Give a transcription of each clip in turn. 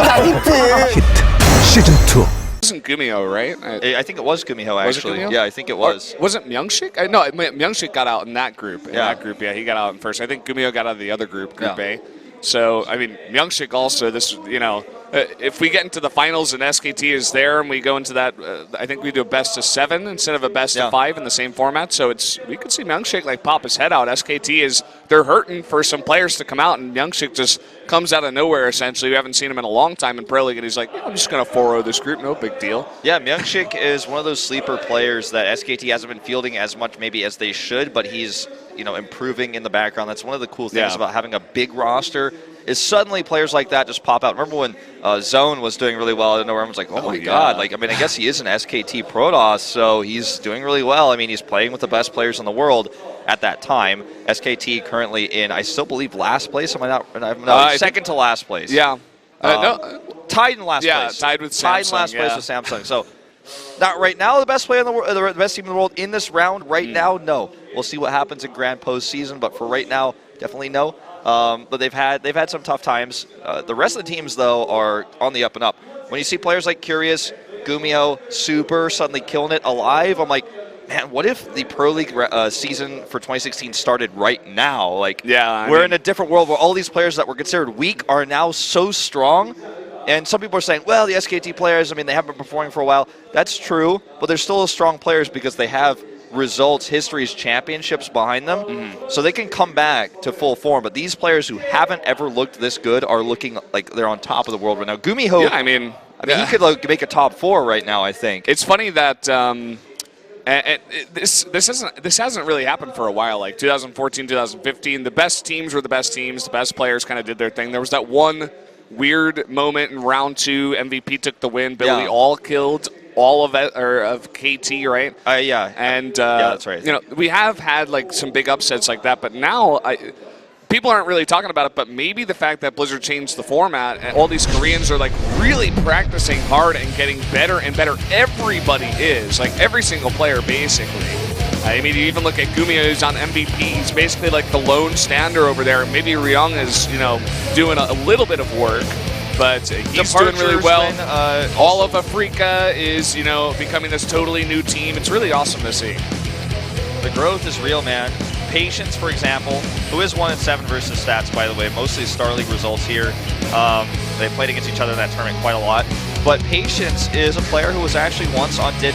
히트 시즌2. Wasn't Gumio, right? I think it was Gumio, actually. Was it Gumio? Yeah, I think it was. Or wasn't Myungshik? No, Myungshik got out in that group. Yeah, he got out in first. I think Gumio got out of the other group, Group A. So, I mean, Myungshik also, if we get into the finals and SKT is there and we go into that, I think we do a best of 7 instead of a best of 5 in the same format. So we could see Myungshik pop his head out. SKT they're hurting for some players to come out, and Myungshik just comes out of nowhere essentially. We haven't seen him in a long time in Pro League, and he's like, I'm just going to 4-0 this group, no big deal. Yeah, Myungshik is one of those sleeper players that SKT hasn't been fielding as much maybe as they should, but he's improving in the background. That's one of the cool things about having a big roster is suddenly players like that just pop out. Remember when Zone was doing really well, and everyone was like, oh my God. I guess he is an SKT Protoss, so he's doing really well. I mean, he's playing with the best players in the world at that time. SKT currently in, I still believe, last place. Am I not? No, second to last place. Yeah. Tied in last place. Yeah, tied with Samsung. Tied in last place with Samsung. So, not right now the best player in the world, the best team in the world in this round right now, no. We'll see what happens in Grand Postseason, but for right now, definitely no. But they've had some tough times. The rest of the teams, though, are on the up and up. When you see players like Curious, Gumio, Super suddenly killing it alive, I'm like, man, what if the Pro League season for 2016 started right now? We're in a different world where all these players that were considered weak are now so strong. And some people are saying, well, the SKT players, they haven't been performing for a while. That's true, but they're still strong players because they have results, histories, championships behind them, so they can come back to full form. But these players who haven't ever looked this good are looking like they're on top of the world right now. Gumiho, he could make a top 4 right now, I think. It's funny that this hasn't really happened for a while. Like 2014, 2015, the best teams were the best teams. The best players kind of did their thing. There was that one weird moment in round 2. MVP took the win. Billy all killed all of it, or of KT, right? Yeah. And that's right. We have had some big upsets like that, but now people aren't really talking about it. But maybe the fact that Blizzard changed the format and all these Koreans are really practicing hard and getting better and better. Everybody is every single player basically. You even look at Gumio, who's on MVP. He's basically the lone stander over there. Maybe Ryung is doing a little bit of work. But he's doing really well. All of Afreeca is, becoming this totally new team. It's really awesome to see. The growth is real, man. Patience, for example, who is 1-7 versus Stats, by the way. Mostly Star League results here. They played against each other in that tournament quite a lot. But Patience is a player who was actually once on Dead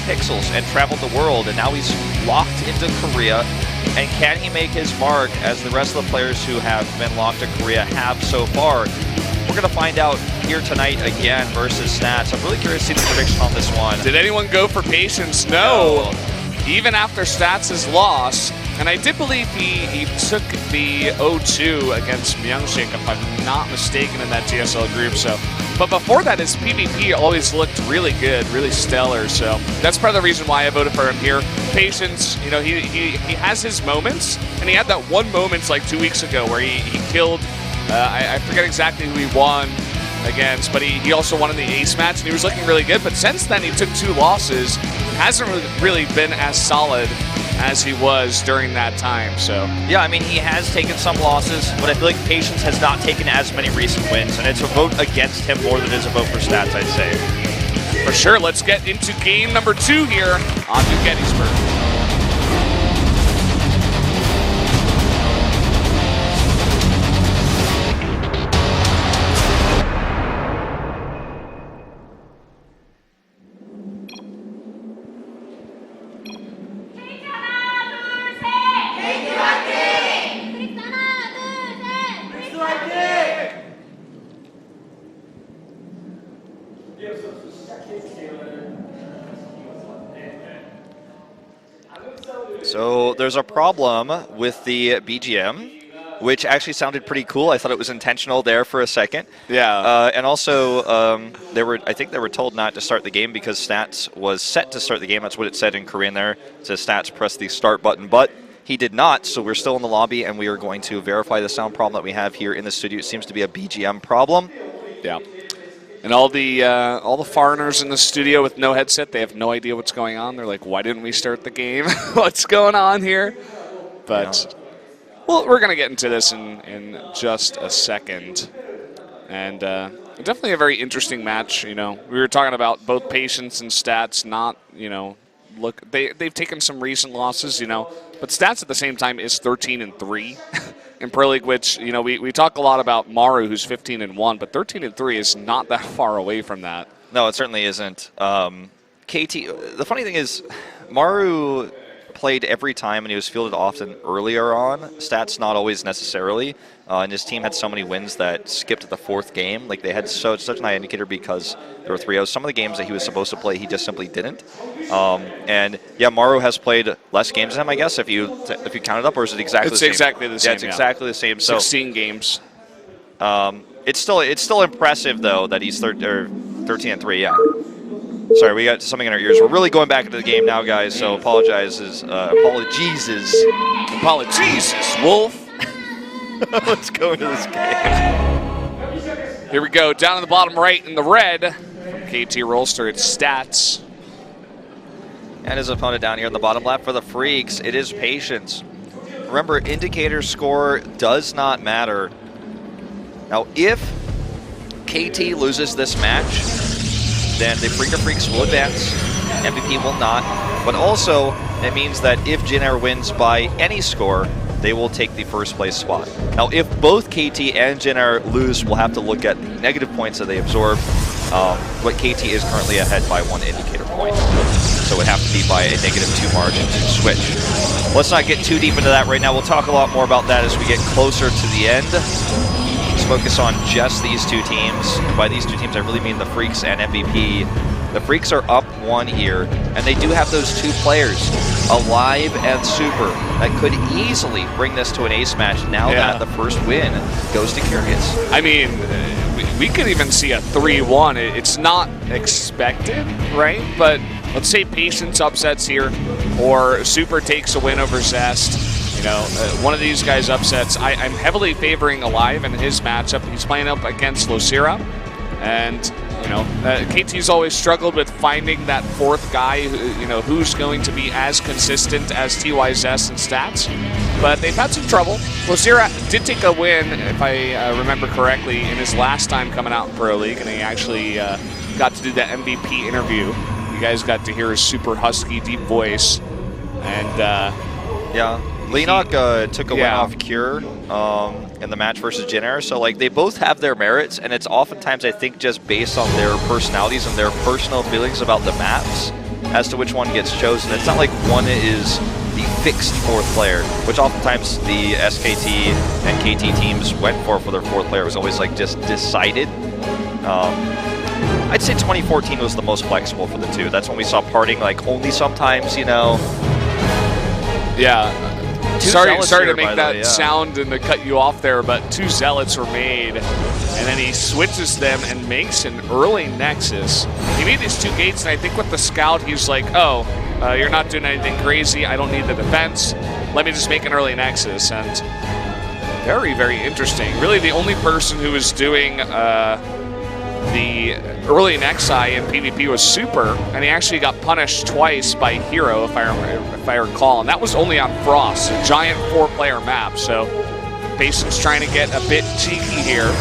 Pixels and traveled the world, and now he's locked into Korea. And can he make his mark as the rest of the players who have been locked in Korea have so far? We're going to find out here tonight again versus Stats. I'm really curious to see the prediction on this one. Did anyone go for Patience? No. Even after Stats' loss. And I did believe he took the 0-2 against Myungshik, if I'm not mistaken, in that GSL group. But before that, his PvP always looked really good, really stellar. So that's part of the reason why I voted for him here. Patience, he has his moments. And he had that one moment 2 weeks ago where he killed... I forget exactly who he won against, but he also won in the ace match, and he was looking really good. But since then, he took 2 losses. Hasn't really been as solid as he was during that time. So yeah, he has taken some losses, but I feel like Patience has not taken as many recent wins, and it's a vote against him more than it is a vote for Stats, I'd say. For sure. Let's get into game number 2 here on New Gettysburg. So there's a problem with the BGM, which actually sounded pretty cool. I thought it was intentional there for a second. Yeah. And also, I think they were told not to start the game because Stats was set to start the game. That's what it said in Korean there. It says Stats press the start button, but he did not. So we're still in the lobby, and we are going to verify the sound problem that we have here in the studio. It seems to be a BGM problem. Yeah. And all the foreigners in the studio with no headset, they have no idea what's going on. They're like, why didn't we start the game? What's going on here? But, well, we're going to get into this in just a second. And definitely a very interesting match. You know, we were talking about both patience and stats. Not, you know, look, they've taken some recent losses. You know, but stats at the same time is 13-3 in Pro League, which, you know, we talk a lot about Maru, who's 15-1, but 13-3 is not that far away from that. No, it certainly isn't. KT. The funny thing is, Maru played every time and he was fielded often earlier on. Stats not always necessarily. And his team had so many wins that skipped the fourth game. Like, they had such an high indicator because there were 3-0s. Some of the games that he was supposed to play, he just simply didn't. And yeah, Maru has played less games than him, I guess, if you count it up, or is it exactly the same? It's exactly the same. Yeah, it's exactly the same. So 16 games. It's still impressive though that he's 13-3. Yeah. Sorry, we got something in our ears. We're really going back into the game now, guys. So apologies, Wolf. Let's go into this game. Here we go, down in the bottom right in the red from KT Rolster, it's stats. And his opponent down here in the bottom left for the Freaks, it is patience. Remember, indicator score does not matter. Now, if KT loses this match, then the Freaks will advance, MVP will not. But also, it means that if Jin Air wins by any score, they will take the first place spot. Now, if both KT and Jin Air lose, we'll have to look at the negative points that they absorb. But KT is currently ahead by 1 indicator point. So it would have to be by a -2 margin to switch. Let's not get too deep into that right now. We'll talk a lot more about that as we get closer to the end. Let's focus on just these two teams. And by these two teams, I really mean the Freaks and MVP. The Freaks are up 1 here, and they do have those 2 players, Alive and Super, that could easily bring this to an ace match now that the first win goes to Curious. I mean, we could even see a 3-1. It's not expected, right? But let's say Patience upsets here, or Super takes a win over Zest. You know, one of these guys upsets. I'm heavily favoring Alive in his matchup. He's playing up against Losira, and you know, KT's always struggled with finding that fourth guy, you know, who's going to be as consistent as TYZ and stats. But they've had some trouble. Losira did take a win, if I remember correctly, in his last time coming out in Pro League, and he actually got to do that MVP interview. You guys got to hear his super husky, deep voice. And yeah, Leenock took a win off Cure in the match versus Jin Air. So, like, they both have their merits, and it's oftentimes, I think, just based on their personalities and their personal feelings about the maps as to which one gets chosen. It's not like one is the fixed fourth player, which oftentimes the SKT and KT teams went for their fourth player. It was always, like, just decided. I'd say 2014 was the most flexible for the two. That's when we saw parting, like, only sometimes, you know. Yeah. Sorry to make that sound and to cut you off there, but 2 Zealots were made, and then he switches them and makes an early Nexus. He made these 2 gates, and I think with the Scout, he's like, oh, you're not doing anything crazy. I don't need the defense. Let me just make an early Nexus. And very, very interesting. Really the only person who was doing the early Nexi in PvP was Super, and he actually got punished twice by Hero, if I recall, and that was only on Frost, a giant 4-player map. So Patience trying to get a bit cheeky here.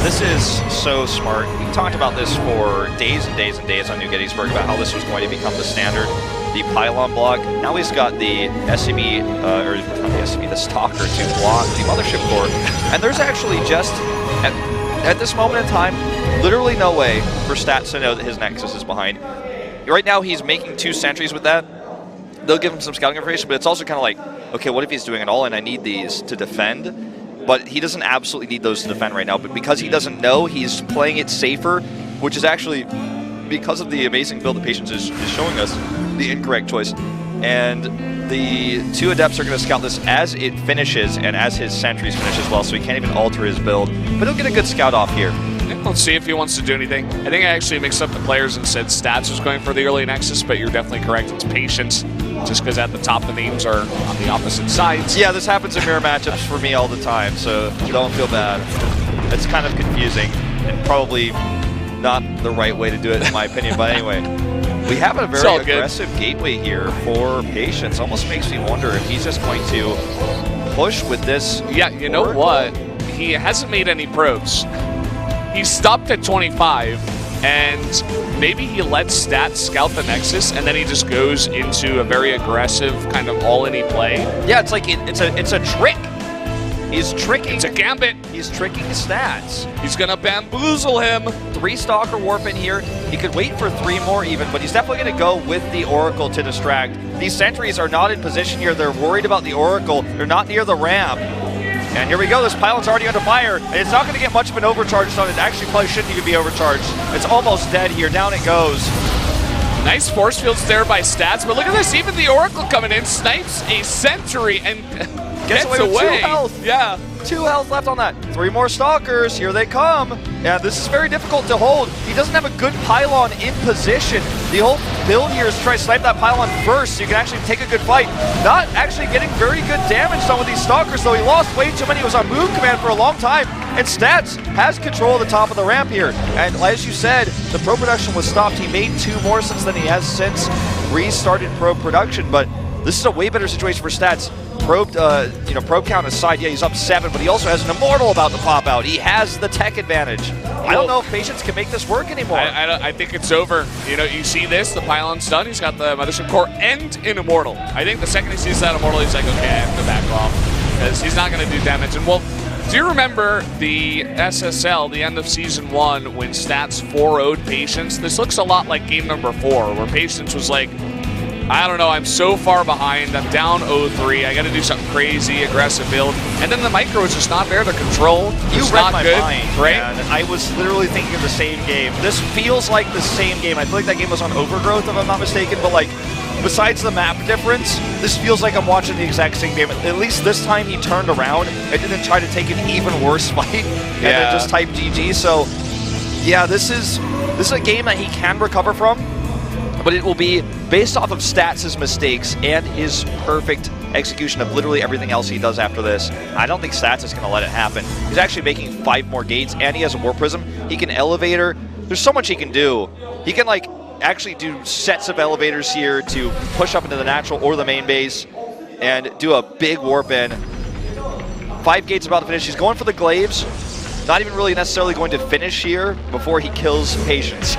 This is so smart. We talked about this for days and days and days on New Gettysburg about how this was going to become the standard. The pylon block. Now he's got the SCB, or not the SCB, the Stalker to block the Mothership Core, and there's actually just at this moment in time, literally no way for Stats to know that his Nexus is behind. Right now, he's making 2 sentries with that. They'll give him some scouting information, but it's also kind of like, okay, what if he's doing it all, and I need these to defend? But he doesn't absolutely need those to defend right now, but because he doesn't know, he's playing it safer, which is actually, because of the amazing build that Patience is showing us, the incorrect choice. And the 2 Adepts are going to scout this as it finishes and as his sentries finish as well, so he can't even alter his build. But he'll get a good scout off here. Let's see if he wants to do anything. I think I actually mixed up the players and said Stats was going for the early Nexus, but you're definitely correct. It's Patience, just because at the top the names are on the opposite sides. Yeah, this happens in mirror matchups for me all the time, so don't feel bad. It's kind of confusing and probably not the right way to do it, in my opinion. But anyway, we have a very aggressive gateway here for Patience. Almost makes me wonder if he's just going to push with this. Yeah, you know what? He hasn't made any probes. he stopped at 25, and maybe he lets Stats scout the Nexus, and then he just goes into a very aggressive kind of all-in play. Yeah, it's like it's a trick. He's tricking. It's a gambit. He's tricking Stats. He's gonna bamboozle him. 3 Stalker Warp in here. He could wait for 3 more even, but he's definitely going to go with the Oracle to distract. These sentries are not in position here. They're worried about the Oracle. They're not near the ramp. And here we go. This pylon's already under fire. And it's not going to get much of an overcharge on it. Actually, probably shouldn't even be overcharged. It's almost dead here. Down it goes. Nice force fields there by Stats, but look at this. Even the Oracle coming in, snipes a sentry and gets away with 2 health. Yeah. 2 health left on that. 3 more Stalkers. Here they come. And this is very difficult to hold. He doesn't have a good pylon in position. The whole build here is to try to snipe that pylon first so you can actually take a good fight. Not actually getting very good damage done with these Stalkers, though. He lost way too many. He was on move command for a long time. And Stats has control of the top of the ramp here. And as you said, the pro production was stopped. He made 2 more since then. He has since restarted pro production, but this is a way better situation for Stats. Probe count aside, yeah, he's up 7, but he also has an Immortal about to pop out. He has the tech advantage. I don't know if Patience can make this work anymore. I think it's over. You know, you see this, the pylon's done. He's got the Mothership Core and an Immortal. I think the second he sees that Immortal, he's like, okay, I have to back off because he's not going to do damage. And well, do you remember the SSL, the end of Season 1, when Stats 4-0'd Patience? This looks a lot like game number 4, where Patience was like, I don't know, I'm so far behind, I'm down 0-3, I gotta do something crazy, aggressive build. And then the micro is just not there, the control is not my good, mind, right? Man. I was literally thinking of the same game. This feels like the same game. I feel like that game was on Overgrowth, if I'm not mistaken, but like, besides the map difference, this feels like I'm watching the exact same game. At least this time he turned around and didn't try to take an even worse fight and then just type GG. So, yeah, this is a game that he can recover from, but it will be based off of Stats' mistakes and his perfect execution of literally everything else he does after this. I don't think Stats is going to let it happen. He's actually making 5 more gates, and he has a War Prism. He can Elevator. There's so much he can do. He can, like, actually do sets of elevators here to push up into the natural or the main base and do a big warp in. 5 gates about to finish. He's going for the glaives. Not even really necessarily going to finish here before he kills Patience.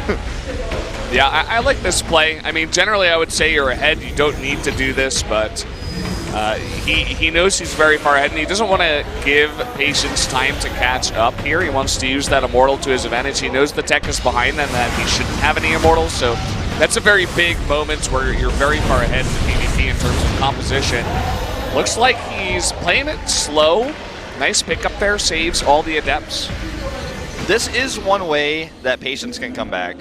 Yeah, I like this play. I mean, generally I would say you're ahead. You don't need to do this, but he knows he's very far ahead, and he doesn't want to give Patience time to catch up here. He wants to use that Immortal to his advantage. He knows the tech is behind them, that he shouldn't have any Immortals, so that's a very big moment where you're very far ahead in the PvP in terms of composition. Looks like he's playing it slow. Nice pickup there, saves all the Adepts. This is one way that Patience can come back.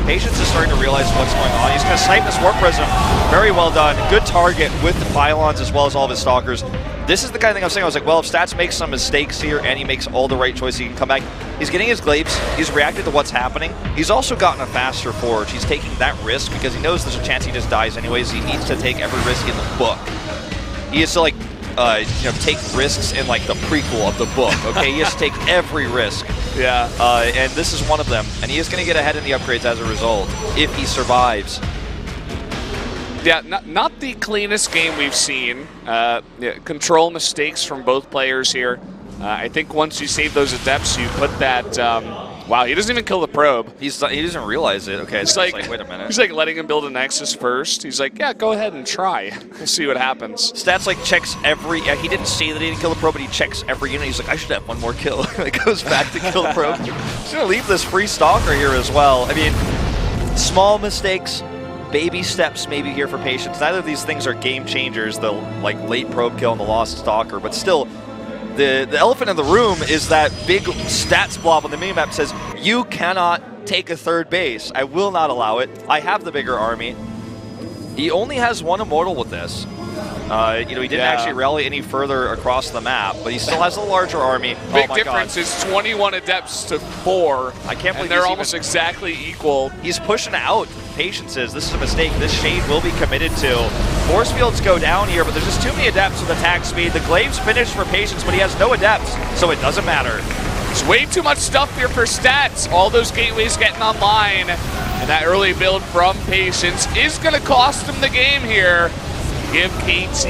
Patience is starting to realize what's going on. He's going to snipe this Warp Prism. Very well done. Good target with the pylons as well as all of his Stalkers. This is the kind of thing I was saying. I was like, well, if Stats makes some mistakes here and he makes all the right choices, he can come back. He's getting his glaives. He's reacted to what's happening. He's also gotten a faster forge. He's taking that risk because he knows there's a chance he just dies anyways. He needs to take every risk in the book. He has to, like, take risks in, like, the prequel of the book, okay? He has to take every risk. Yeah. And this is one of them. And he is going to get ahead in the upgrades as a result, if he survives. Yeah, not the cleanest game we've seen. Control mistakes from both players here. I think once you save those Adepts, you put that... wow, he doesn't even kill the probe. He doesn't realize it. Okay, it's like, wait a minute. He's like letting him build a Nexus first. He's like, yeah, go ahead and try. We'll see what happens. Stats like checks every... he didn't say that he didn't kill the probe, but he checks every unit. He's like, I should have 1 more kill. It goes back to kill the probe. He's going to leave this free Stalker here as well. I mean, small mistakes, baby steps maybe here for Patience. Neither of these things are game changers, the like late probe kill and the lost Stalker, but still, the elephant in the room is that big stats blob on the minimap says, you cannot take a 3rd base. I will not allow it. I have the bigger army. He only has 1 Immortal with this. He didn't actually rally any further across the map, but he still has a larger army. Big difference is 21 Adepts to 4. I can't believe they're almost exactly equal. He's pushing out Patience's. This is a mistake. This Shade will be committed to. Force fields go down here, but there's just too many Adepts with attack speed. The Glaives finish for Patience, but he has no Adepts, so it doesn't matter. There's way too much stuff here for Stats. All those gateways getting online. And that early build from Patience is going to cost him the game here. Give KT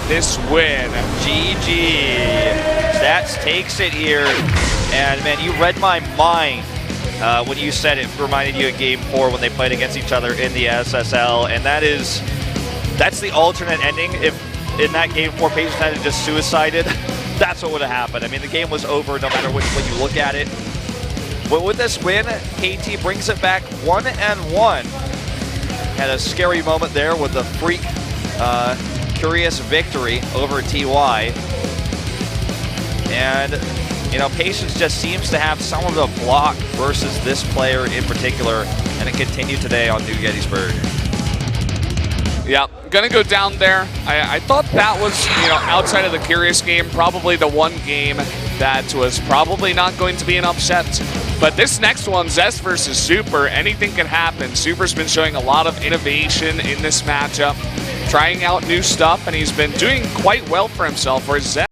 this win. GG. Stats takes it here. And man, you read my mind when you said it reminded you of Game 4 when they played against each other in the SSL, and that's the alternate ending. If in that Game 4 Patience had just suicided, that's what would have happened. I mean, the game was over no matter when you look at it. But with this win, KT brings it back 1-1. Had a scary moment there with the freak curious victory over TY. And, you know, Patience just seems to have some of the block versus this player in particular, and it continued today on New Gettysburg. Yeah, gonna go down there. I thought that was, you know, outside of the Curious game, probably the one game that was probably not going to be an upset. But this next one, Zest versus Super, anything can happen. Super's been showing a lot of innovation in this matchup, trying out new stuff, and he's been doing quite well for himself, whereas Zest